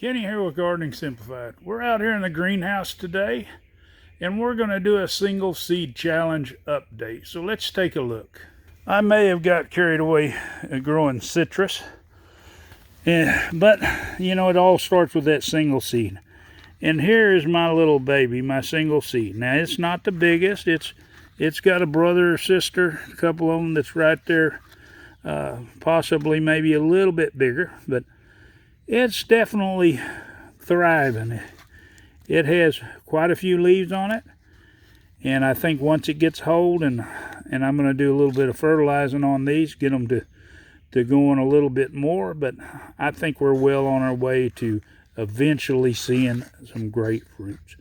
Kenny here with Gardening Simplified. We're out here in the greenhouse today, and we're going to do a single seed challenge update. So let's take a look. I may have got carried away growing citrus, but you know, it all starts with that single seed. And here is my little baby, my single seed. Now it's not the biggest. It's got a brother or sister, a couple of them that's right there, possibly maybe a little bit bigger, but it's definitely thriving. It has quite a few leaves on it, and I think once it gets hold, and I'm going to do a little bit of fertilizing on these, get them to going a little bit more, but I think we're well on our way to eventually seeing some great fruits.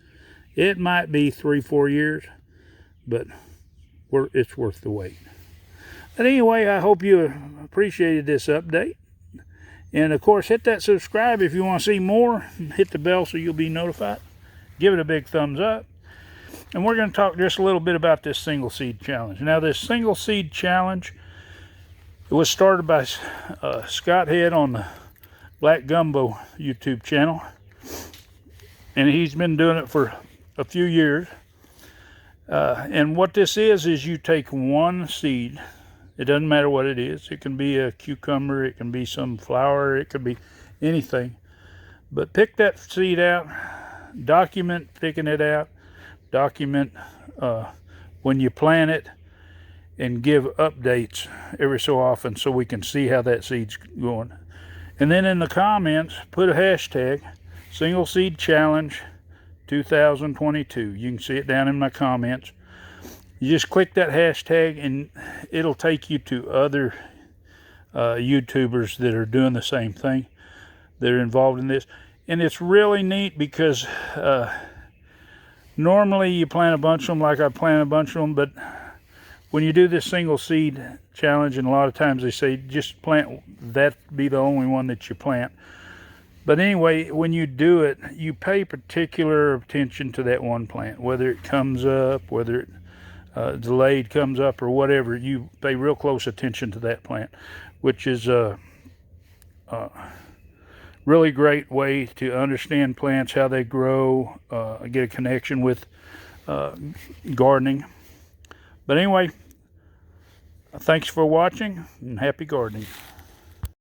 It might be 3-4 years, but it's worth the wait. But anyway, I hope you appreciated this update. And of course, hit that subscribe if you want to see more. Hit the bell so you'll be notified. Give it a big thumbs up. And we're going to talk just a little bit about this single seed challenge. Now, this single seed challenge, it was started by Scott Head on the Black Gumbo YouTube channel. And he's been doing it for a few years. And what this is you take one seed. It doesn't matter what it is. It can be a cucumber, it can be some flower, it could be anything. But pick that seed out, document picking it out, document when you plant it, and give updates every so often so we can see how that seed's going. And then in the comments, put a hashtag, Single Seed Challenge 2022. You can see it down in my comments. You just click that hashtag and it'll take you to other YouTubers that are doing the same thing. They're involved in this. And it's really neat because normally you plant a bunch of them like I plant a bunch of them, but when you do this single seed challenge, and a lot of times they say just plant, that be the only one that you plant. But anyway, when you do it, you pay particular attention to that one plant, whether it comes up, whether it delayed comes up, or whatever. You pay real close attention to that plant, which is a really great way to understand plants, how they grow, get a connection with gardening. But anyway, thanks for watching and happy gardening.